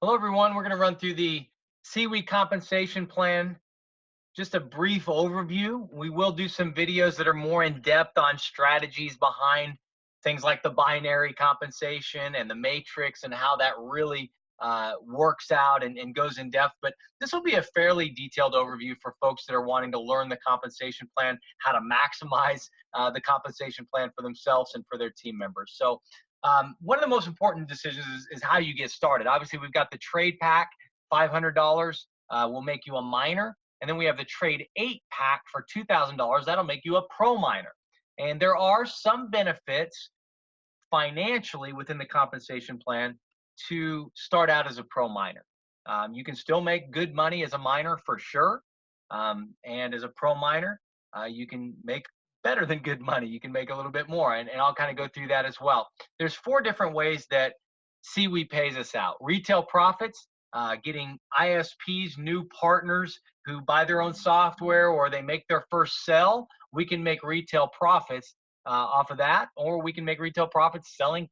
Hello, everyone. We're going to run through the CWE Compensation Plan. Just a brief overview. We will do some videos that are more in depth on strategies behind things like the binary compensation and the matrix and how that really works out and goes in depth. But this will be a fairly detailed overview for folks that are wanting to learn the compensation plan, how to maximize the compensation plan for themselves and for their team members. So one of the most important decisions is how you get started. Obviously, we've got the trade pack, $500 will make you a minor. And then we have the trade 8 pack for $2,000. That'll make you a pro minor. And there are some benefits financially within the compensation plan to start out as a pro minor. You can still make good money as a minor for sure. And as a pro minor, you can make better than good money. You can make a little bit more. And I'll kind of go through that as well. There's 4 different ways that CWE pays us out. Retail profits, getting ISPs, new partners who buy their own software or they make their first sell. We can make retail profits off of that, or we can make retail profits selling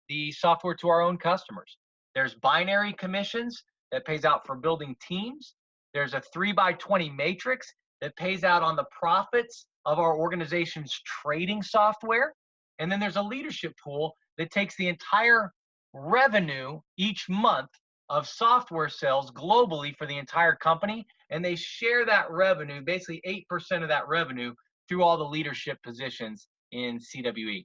the software to our own customers. There's binary commissions that pays out for building teams. There's a 3x20 matrix that pays out on the profits of our organization's trading software. And then there's a leadership pool that takes the entire revenue each month of software sales globally for the entire company, and they share that revenue, basically 8% of that revenue, through all the leadership positions in CWE.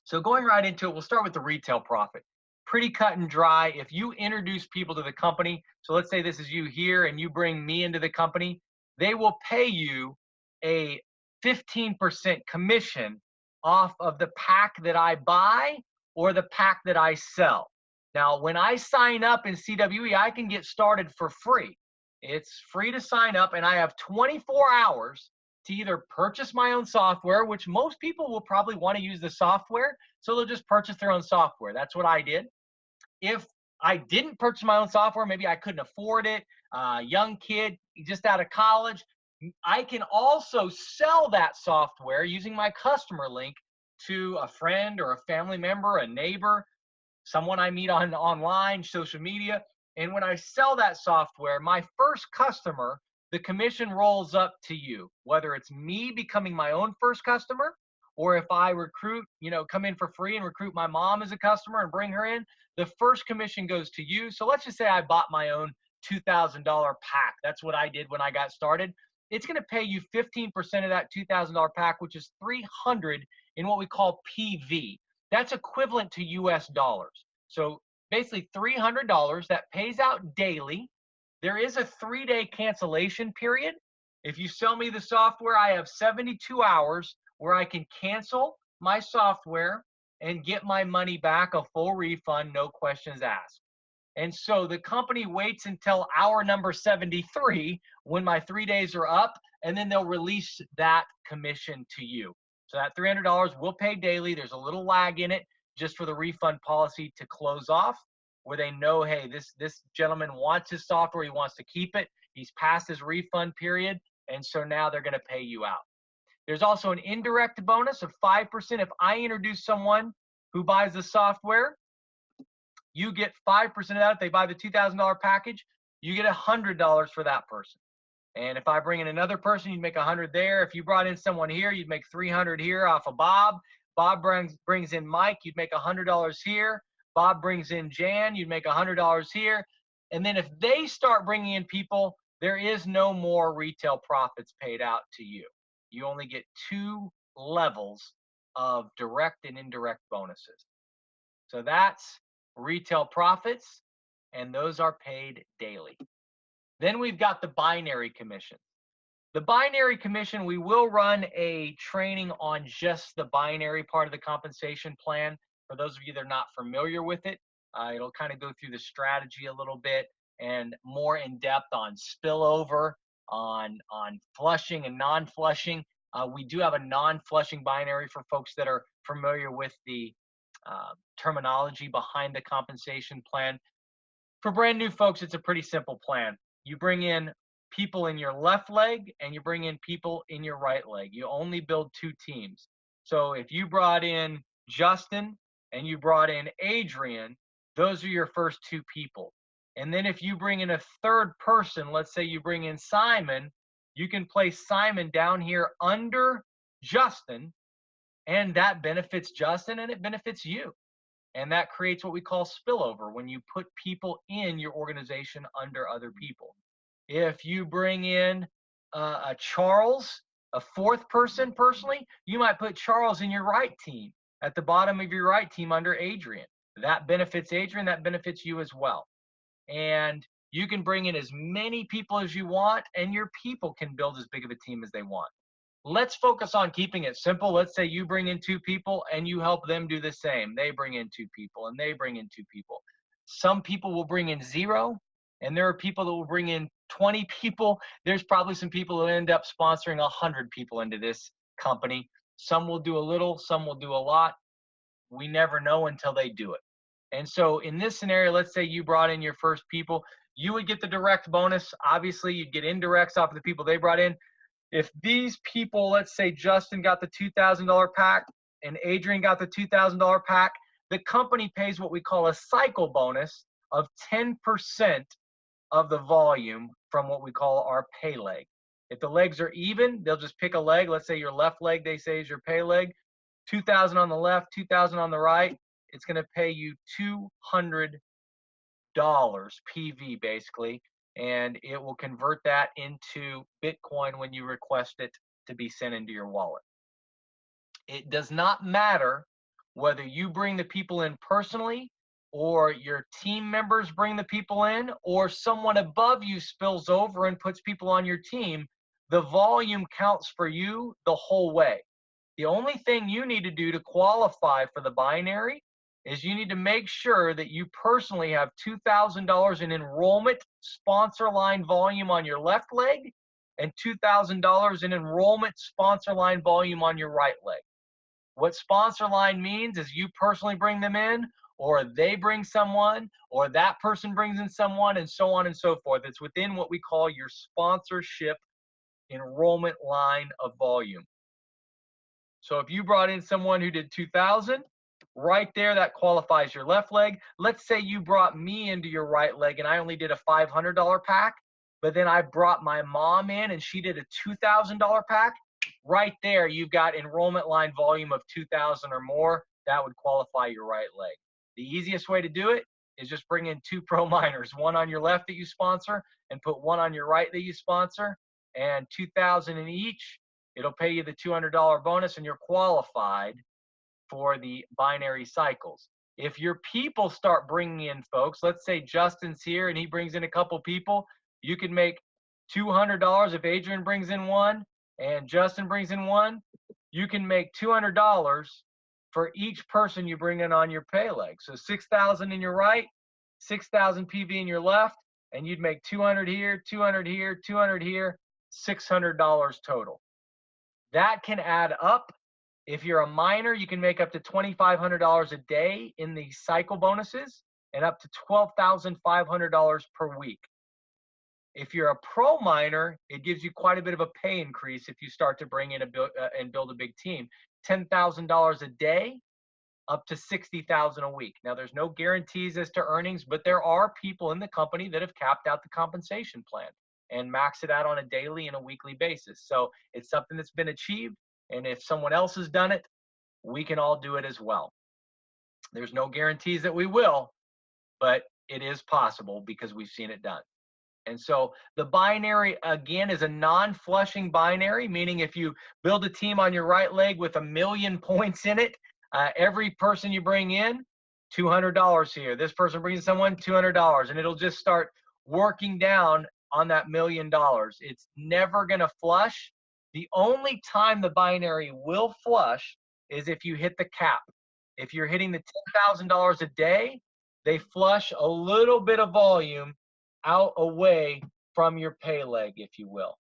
So going right into it, we'll start with the retail profit. Pretty cut and dry. If you introduce people to the company, so let's say this is you here and you bring me into the company, they will pay you a 15% commission off of the pack that I buy or the pack that I sell. Now, when I sign up in CWE, I can get started for free. It's free to sign up, and I have 24 hours to either purchase my own software, which most people will probably want to use the software, so they'll just purchase their own software. That's what I did. If I didn't purchase my own software, maybe I couldn't afford it, young kid just out of college, I can also sell that software using my customer link to a friend or a family member, a neighbor, someone I meet on online, social media. And when I sell that software, my first customer, the commission rolls up to you, whether it's me becoming my own first customer, or if I recruit, come in for free and recruit my mom as a customer and bring her in, the first commission goes to you. So let's just say I bought my own $2,000 pack. That's what I did when I got started. It's going to pay you 15% of that $2,000 pack, which is 300 in what we call PV. That's equivalent to US dollars. So basically $300 that pays out daily. There is a 3-day cancellation period. If you sell me the software, I have 72 hours where I can cancel my software and get my money back, a full refund, no questions asked. And so the company waits until hour number 73 when my 3 days are up, and then they'll release that commission to you. So that $300 will pay daily. There's a little lag in it just for the refund policy to close off, where they know, hey, this gentleman wants his software. He wants to keep it. He's past his refund period. And so now they're going to pay you out. There's also an indirect bonus of 5%. If I introduce someone who buys the software, you get 5% of that. If they buy the $2,000 package, you get $100 for that person. And if I bring in another person, you'd make 100 there. If you brought in someone here, you'd make 300 here off of Bob. Bob brings in Mike, you'd make $100 here. Bob brings in Jan, you'd make $100 here. And then if they start bringing in people, there is no more retail profits paid out to you. You only get 2 levels of direct and indirect bonuses. So that's retail profits, and those are paid daily. Then we've got the binary commission. The binary commission, we will run a training on just the binary part of the compensation plan. For those of you that are not familiar with it, it'll kind of go through the strategy a little bit and more in depth on spillover, on flushing and non-flushing. We do have a non-flushing binary for folks that are familiar with the terminology behind the compensation plan. For brand new folks, it's a pretty simple plan. You bring in people in your left leg and you bring in people in your right leg. You only build 2 teams. So if you brought in Justin and you brought in Adrian, those are your first 2 people. And then if you bring in a third person, let's say you bring in Simon, you can place Simon down here under Justin, and that benefits Justin and it benefits you. And that creates what we call spillover when you put people in your organization under other people. If you bring in a Charles, a fourth person personally, you might put Charles in your right team, at the bottom of your right team under Adrian. That benefits Adrian, that benefits you as well. And you can bring in as many people as you want, and your people can build as big of a team as they want. Let's focus on keeping it simple. Let's say you bring in 2 people and you help them do the same. They bring in 2 people and they bring in 2 people. Some people will bring in 0, and there are people that will bring in 20 people. There's probably some people who end up sponsoring 100 people into this company. Some will do a little, some will do a lot. We never know until they do it. And so in this scenario, let's say you brought in your first people, you would get the direct bonus. Obviously, you'd get indirects off of the people they brought in. If these people, let's say Justin got the $2,000 pack and Adrian got the $2,000 pack, the company pays what we call a cycle bonus of 10% of the volume from what we call our pay leg. If the legs are even, they'll just pick a leg. Let's say your left leg, they say, is your pay leg. 2,000 on the left, 2,000 on the right. It's going to pay you $200 PV basically, and it will convert that into Bitcoin when you request it to be sent into your wallet. It does not matter whether you bring the people in personally, or your team members bring the people in, or someone above you spills over and puts people on your team. The volume counts for you the whole way. The only thing you need to do to qualify for the binary is you need to make sure that you personally have $2,000 in enrollment sponsor line volume on your left leg and $2,000 in enrollment sponsor line volume on your right leg. What sponsor line means is you personally bring them in, or they bring someone, or that person brings in someone, and so on and so forth. It's within what we call your sponsorship enrollment line of volume. So if you brought in someone who did 2,000, right there, that qualifies your left leg. Let's say you brought me into your right leg and I only did a $500 pack, but then I brought my mom in and she did a $2,000 pack. Right there, you've got enrollment line volume of 2,000 or more. That would qualify your right leg. The easiest way to do it is just bring in 2 pro miners, one on your left that you sponsor and put one on your right that you sponsor, and 2,000 in each. It'll pay you the $200 bonus and you're qualified for the binary cycles. If your people start bringing in folks, let's say Justin's here and he brings in a couple people, you can make $200 if Adrian brings in one and Justin brings in one. You can make $200 for each person you bring in on your pay leg. So 6,000 in your right, 6,000 PV in your left, and you'd make 200 here, 200 here, 200 here, $600 total. That can add up. If you're a miner, you can make up to $2,500 a day in the cycle bonuses and up to $12,500 per week. If you're a pro miner, it gives you quite a bit of a pay increase if you start to bring in and build a big team. $10,000 a day, up to $60,000 a week. Now, there's no guarantees as to earnings, but there are people in the company that have capped out the compensation plan and max it out on a daily and a weekly basis. So it's something that's been achieved. And if someone else has done it, we can all do it as well. There's no guarantees that we will, but it is possible because we've seen it done. And so the binary, again, is a non-flushing binary, meaning if you build a team on your right leg with 1,000,000 points in it, every person you bring in, $200 here. This person brings someone, $200, and it'll just start working down on that $1,000,000. It's never going to flush. The only time the binary will flush is if you hit the cap. If you're hitting the $10,000 a day, they flush a little bit of volume out away from your pay leg, if you will.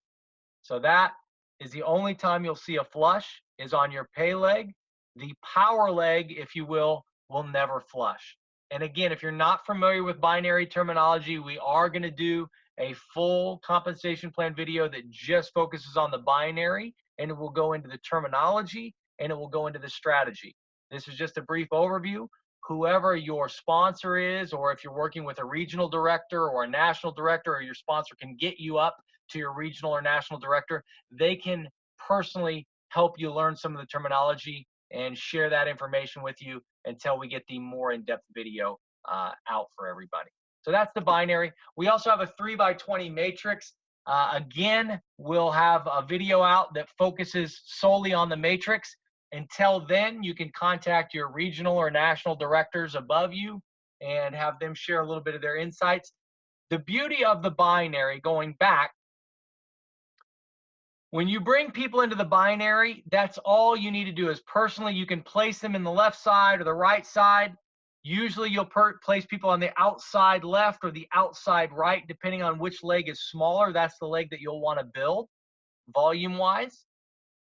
So that is the only time you'll see a flush is on your pay leg. The power leg, if you will never flush. And again, if you're not familiar with binary terminology, we are going to do a full compensation plan video that just focuses on the binary, and it will go into the terminology and it will go into the strategy. This is just a brief overview. whoever your sponsor is, or if you're working with a regional director or a national director, or your sponsor can get you up to your regional or national director, they can personally help you learn some of the terminology and share that information with you until we get the more in-depth video out for everybody. So that's the binary. We also have a 3x20 matrix. Again, we'll have a video out that focuses solely on the matrix. Until then, you can contact your regional or national directors above you and have them share a little bit of their insights. The beauty of the binary, going back, when you bring people into the binary, that's all you need to do is personally, you can place them in the left side or the right side. Usually you'll place people on the outside left or the outside right, depending on which leg is smaller. That's the leg that you'll want to build volume-wise.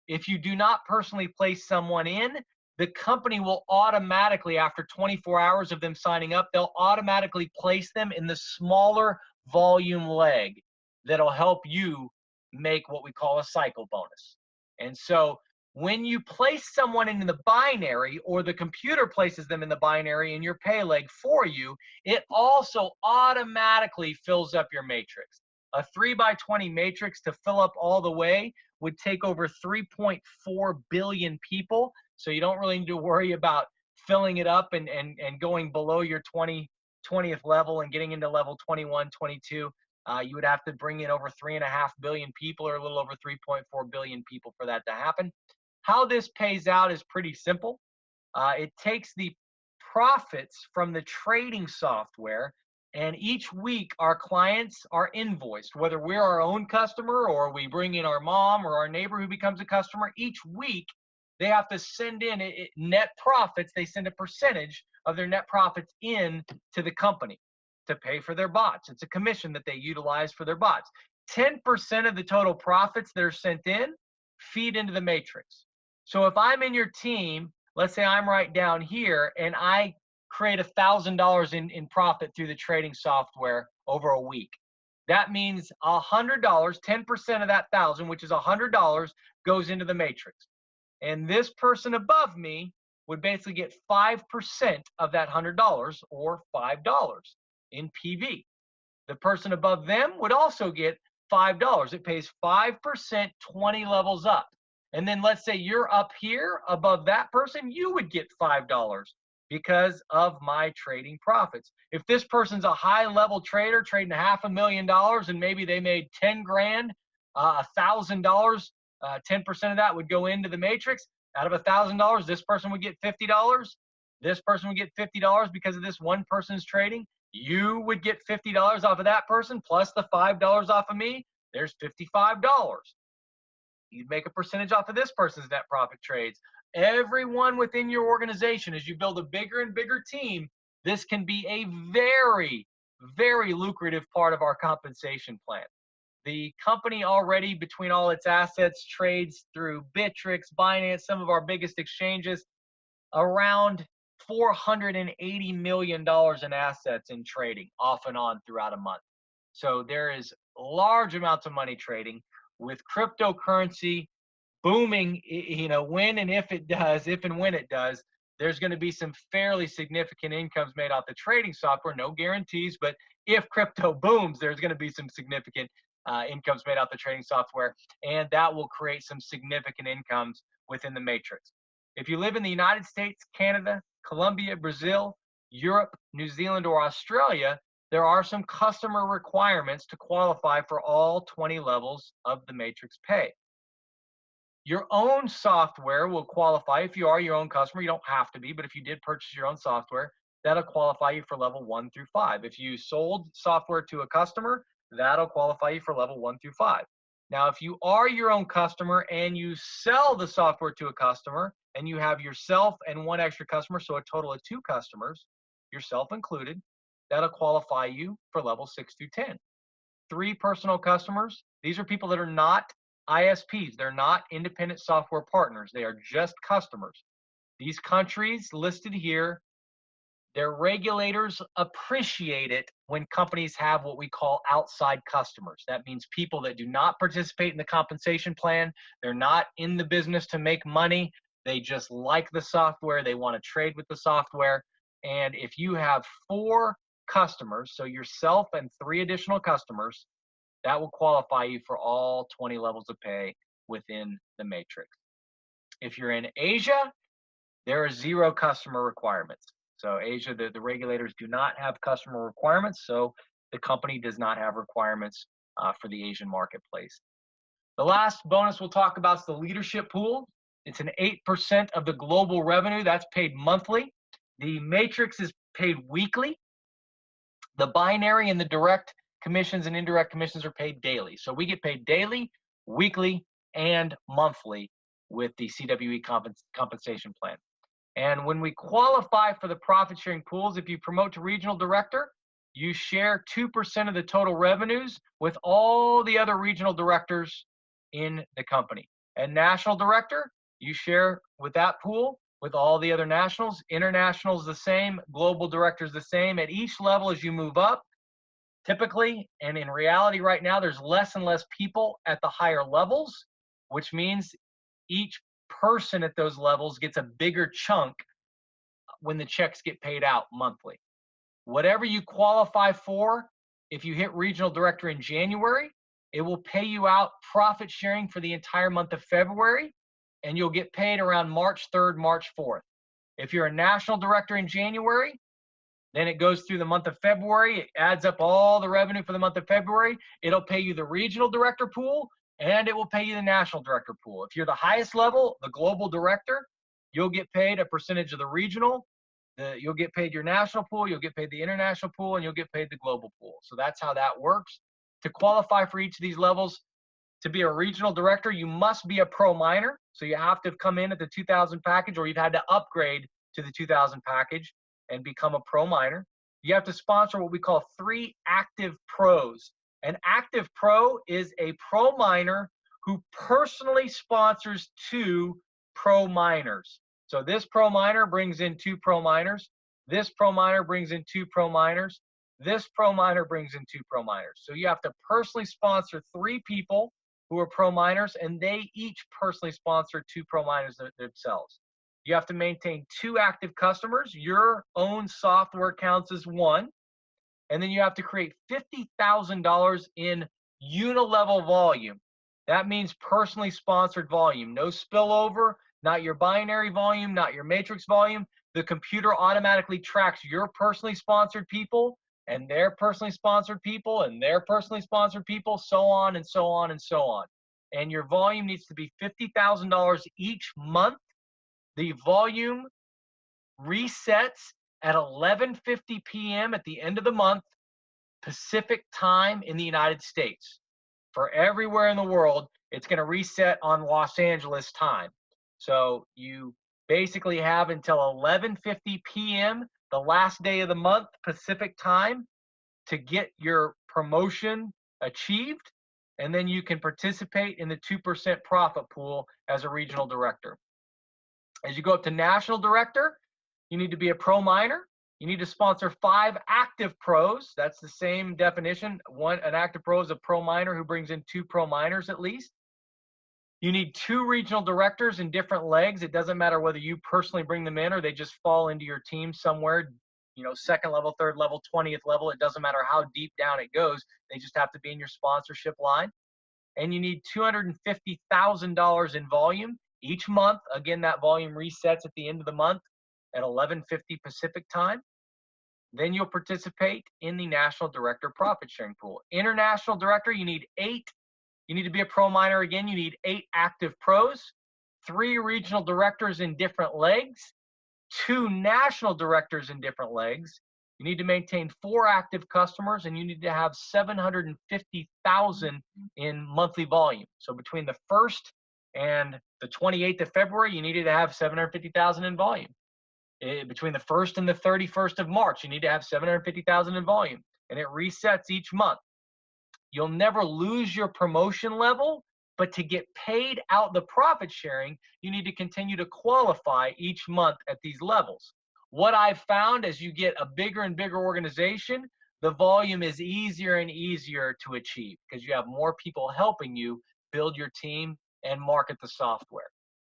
If you do not personally place someone in, the company will automatically, after 24 hours of them signing up, they'll automatically place them in the smaller volume leg that'll help you make what we call a cycle bonus. And so when you place someone into the binary, or the computer places them in the binary in your pay leg for you, it also automatically fills up your matrix. A 3x20 matrix to fill up all the way would take over 3.4 billion people. So you don't really need to worry about filling it up and going below your 20th level and getting into level 21, 22. You would have to bring in over 3.5 billion people, or a little over 3.4 billion people, for that to happen. How this pays out is pretty simple. It takes the profits from the trading software, and each week our clients are invoiced, whether we're our own customer or we bring in our mom or our neighbor who becomes a customer. Each week they have to send in net profits. They send a percentage of their net profits in to the company to pay for their bots. It's a commission that they utilize for their bots. 10% of the total profits that are sent in feed into the matrix. So if I'm in your team, let's say I'm right down here, and I create $1,000 in profit through the trading software over a week. That means $100, 10% of that 1,000, which is $100, goes into the matrix. And this person above me would basically get 5% of that $100, or $5 in PV. The person above them would also get $5. It pays 5% 20 levels up. And then let's say you're up here above that person, you would get $5 because of my trading profits. If this person's a high level trader trading $500,000 and maybe they made 10 grand, $1,000, 10% of that would go into the matrix. Out of $1,000, this person would get $50. This person would get $50 because of this one person's trading. You would get $50 off of that person, plus the $5 off of me. There's $55. You'd make a percentage off of this person's net profit trades. Everyone within your organization, as you build a bigger and bigger team, this can be a very, very lucrative part of our compensation plan. The company already, between all its assets, trades through Bittrex, Binance, some of our biggest exchanges, around $480 million in assets in trading off and on throughout a month. So there is large amounts of money trading. With cryptocurrency booming, when and if it does, if and when it does, there's going to be some fairly significant incomes made off the trading software. No guarantees, but if crypto booms, there's going to be some significant incomes made off the trading software, and that will create some significant incomes within the matrix. If you live in the United States, Canada, Colombia, Brazil, Europe, New Zealand, or Australia, there are some customer requirements to qualify for all 20 levels of the matrix pay. Your own software will qualify. If you are your own customer, you don't have to be, but if you did purchase your own software, that'll qualify you for level 1 through 5. If you sold software to a customer, that'll qualify you for level 1 through 5. Now, if you are your own customer and you sell the software to a customer, and you have yourself and one extra customer, so a total of 2 customers, yourself included, that'll qualify you for level 6 through 10. 3 personal customers, these are people that are not ISPs. They're not independent software partners. They are just customers. These countries listed here, their regulators appreciate it when companies have what we call outside customers. That means people that do not participate in the compensation plan. They're not in the business to make money. They just like the software. They want to trade with the software. And if you have 4 customers, so yourself and 3 additional customers, that will qualify you for all 20 levels of pay within the matrix. If you're in Asia, there are 0 customer requirements. So Asia, the regulators do not have customer requirements, so the company does not have requirements for the Asian marketplace. The last bonus we'll talk about is the leadership pool. It's an 8% of the global revenue. That's paid monthly. The matrix is paid weekly. The binary and the direct commissions and indirect commissions are paid daily. So we get paid daily, weekly, and monthly with the CWE compensation plan. And when we qualify for the profit sharing pools, if you promote to regional director, you share 2% of the total revenues with all the other regional directors in the company. And national director, you share with that pool with all the other nationals. International is the same, global director is the same. At each level as you move up, typically, and in reality right now, there's less and less people at the higher levels, which means each person at those levels gets a bigger chunk when the checks get paid out monthly. Whatever you qualify for, if you hit regional director in January, it will pay you out profit sharing for the entire month of February, and you'll get paid around March 3rd, March 4th. If you're a national director in January, then it goes through the month of February. It adds up all the revenue for the month of February. It'll pay you the regional director pool, and it will pay you the national director pool. If you're the highest level, the global director, you'll get paid a percentage of the regional. You'll get paid your national pool, you'll get paid the international pool, and you'll get paid the global pool. So that's how that works. To qualify for each of these levels, to be a regional director, you must be a pro minor. So you have to have come in at the 2000 package, or you've had to upgrade to the 2000 package and become a pro minor. You have to sponsor what we call 3 active pros. An active pro is a pro minor who personally sponsors 2 pro minors. So this pro minor brings in 2 pro minors. This pro minor brings in 2 pro minors. This pro minor brings in 2 pro minors. So you have to personally sponsor 3 people who are pro minors, and they each personally sponsor 2 pro minors themselves. You have to maintain 2 active customers. Your own software counts as 1. And then you have to create $50,000 in unilevel volume. That means personally sponsored volume. No spillover, not your binary volume, not your matrix volume. The computer automatically tracks your personally sponsored people and their personally sponsored people and their personally sponsored people, so on and so on and so on. And your volume needs to be $50,000 each month. The volume resets at 11:50 p.m. at the end of the month, Pacific time in the United States. For everywhere in the world, it's going to reset on Los Angeles time. So you basically have until 11:50 p.m., the last day of the month, Pacific time, to get your promotion achieved, and then you can participate in the 2% profit pool as a regional director. As you go up to national director, you need to be a pro minor. You need to sponsor 5 active pros. That's the same definition. An active pro is a pro minor who brings in 2 pro minors at least. You need 2 regional directors in different legs. It doesn't matter whether you personally bring them in or they just fall into your team somewhere, 2nd level, 3rd level, 20th level. It doesn't matter how deep down it goes. They just have to be in your sponsorship line. And you need $250,000 in volume each month. Again, that volume resets at the end of the month at 11:50 Pacific time. Then you'll participate in the national director profit sharing pool. International director, you need 8. You need to be a pro minor again. You need 8 active pros, 3 regional directors in different legs, 2 national directors in different legs. You need to maintain 4 active customers, and you need to have 750,000 in monthly volume. So between the 1st and the 28th of February, you needed to have 750,000 in volume. Between the 1st and the 31st of March, you need to have 750,000 in volume, and it resets each month. You'll never lose your promotion level, but to get paid out the profit sharing, you need to continue to qualify each month at these levels. What I've found as you get a bigger and bigger organization, the volume is easier and easier to achieve because you have more people helping you build your team and market the software.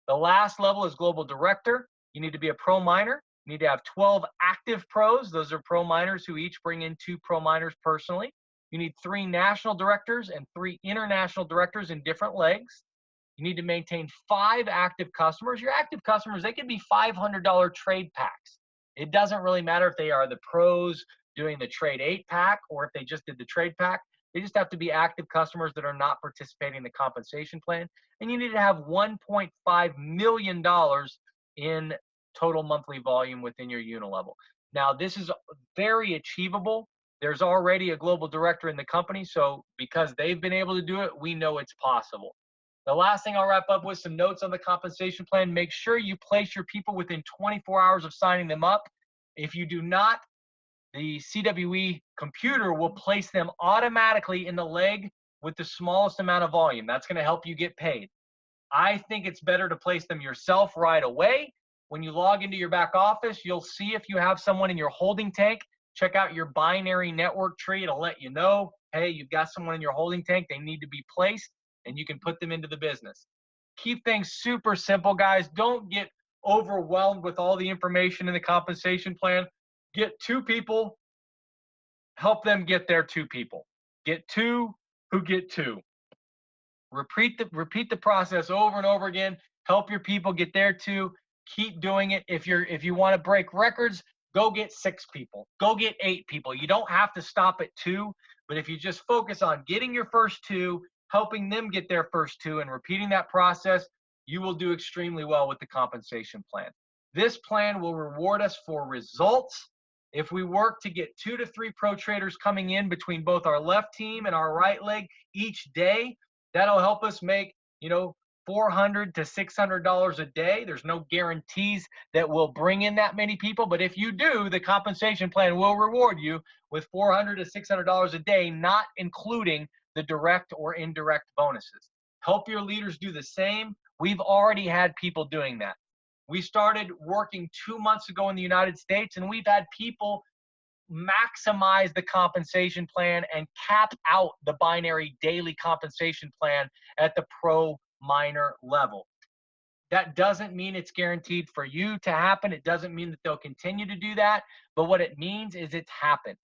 The last level is global director. You need to be a pro minor. You need to have 12 active pros. Those are pro miners who each bring in 2 pro miners personally. You need 3 national directors and 3 international directors in different legs. You need to maintain 5 active customers. Your active customers, they can be $500 trade packs. It doesn't really matter if they are the pros doing the trade 8-pack or if they just did the trade pack. They just have to be active customers that are not participating in the compensation plan. And you need to have $1.5 million in total monthly volume within your unilevel. Now, this is very achievable. There's already a global director in the company, so because they've been able to do it, we know it's possible. The last thing I'll wrap up with some notes on the compensation plan. Make sure you place your people within 24 hours of signing them up. If you do not, the CWE computer will place them automatically in the leg with the smallest amount of volume. That's going to help you get paid. I think it's better to place them yourself right away. When you log into your back office, you'll see if you have someone in your holding tank. Check out your binary network tree. It'll let you know, hey, you've got someone in your holding tank. They need to be placed, and you can put them into the business. Keep things super simple, guys. Don't get overwhelmed with all the information in the compensation plan. Get 2 people, help them get their 2 people. Get 2 who get 2. Repeat the process over and over again. Help your people get their 2. Keep doing it. If you want to break records, go get 6 people. Go get 8 people. You don't have to stop at 2, but if you just focus on getting your first 2, helping them get their first 2, and repeating that process, you will do extremely well with the compensation plan. This plan will reward us for results. If we work to get 2 to 3 pro traders coming in between both our left team and our right leg each day, that'll help us make, $400 to $600 a day. There's no guarantees that we'll bring in that many people, but if you do, the compensation plan will reward you with $400 to $600 a day, not including the direct or indirect bonuses. Help your leaders do the same. We've already had people doing that. We started working 2 months ago in the United States, and we've had people maximize the compensation plan and cap out the binary daily compensation plan at the pro minor level. That doesn't mean it's guaranteed for you to happen. It doesn't mean that they'll continue to do that. But what it means is it's happened.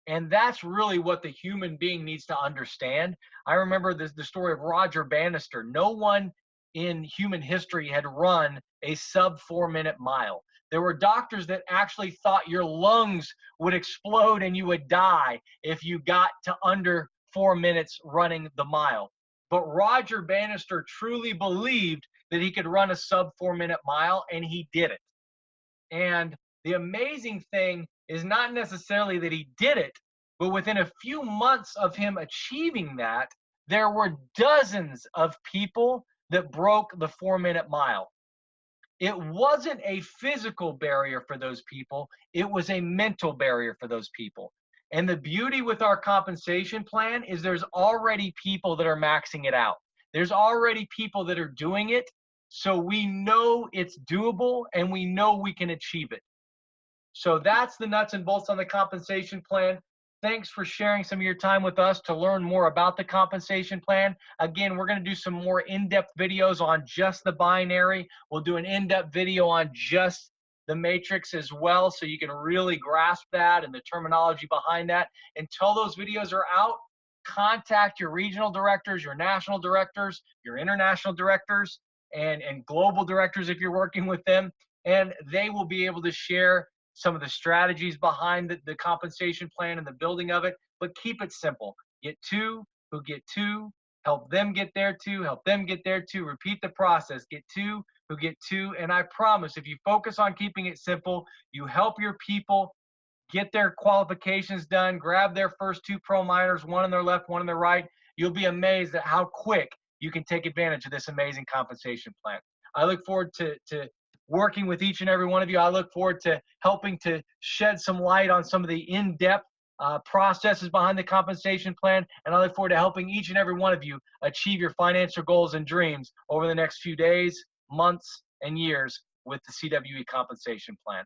And that's really what the human being needs to understand. I remember the story of Roger Bannister. No one in human history had run a sub 4-minute mile. There were doctors that actually thought your lungs would explode and you would die if you got to under 4 minutes running the mile. But Roger Bannister truly believed that he could run a sub 4-minute mile, and he did it. And the amazing thing is not necessarily that he did it, but within a few months of him achieving that, there were dozens of people that broke the 4-minute mile. It wasn't a physical barrier for those people. It was a mental barrier for those people. And the beauty with our compensation plan is there's already people that are maxing it out. There's already people that are doing it. So we know it's doable and we know we can achieve it. So that's the nuts and bolts on the compensation plan. Thanks for sharing some of your time with us to learn more about the compensation plan. Again, we're going to do some more in-depth videos on just the binary. We'll do an in-depth video on just the matrix as well, so you can really grasp that and the terminology behind that. Until those videos are out, contact your regional directors, your national directors, your international directors, and global directors if you're working with them, and they will be able to share some of the strategies behind the compensation plan and the building of it. But keep it simple. Get 2 who get 2, help them get their 2, help them get their 2, repeat the process. Get 2 who get 2, and I promise if you focus on keeping it simple, you help your people get their qualifications done, grab their first 2 pro miners, one on their left, one on their right, you'll be amazed at how quick you can take advantage of this amazing compensation plan. I look forward to working with each and every one of you. I look forward to helping to shed some light on some of the in-depth processes behind the compensation plan, and I look forward to helping each and every one of you achieve your financial goals and dreams over the next few days, months, and years with the CWE Compensation Plan.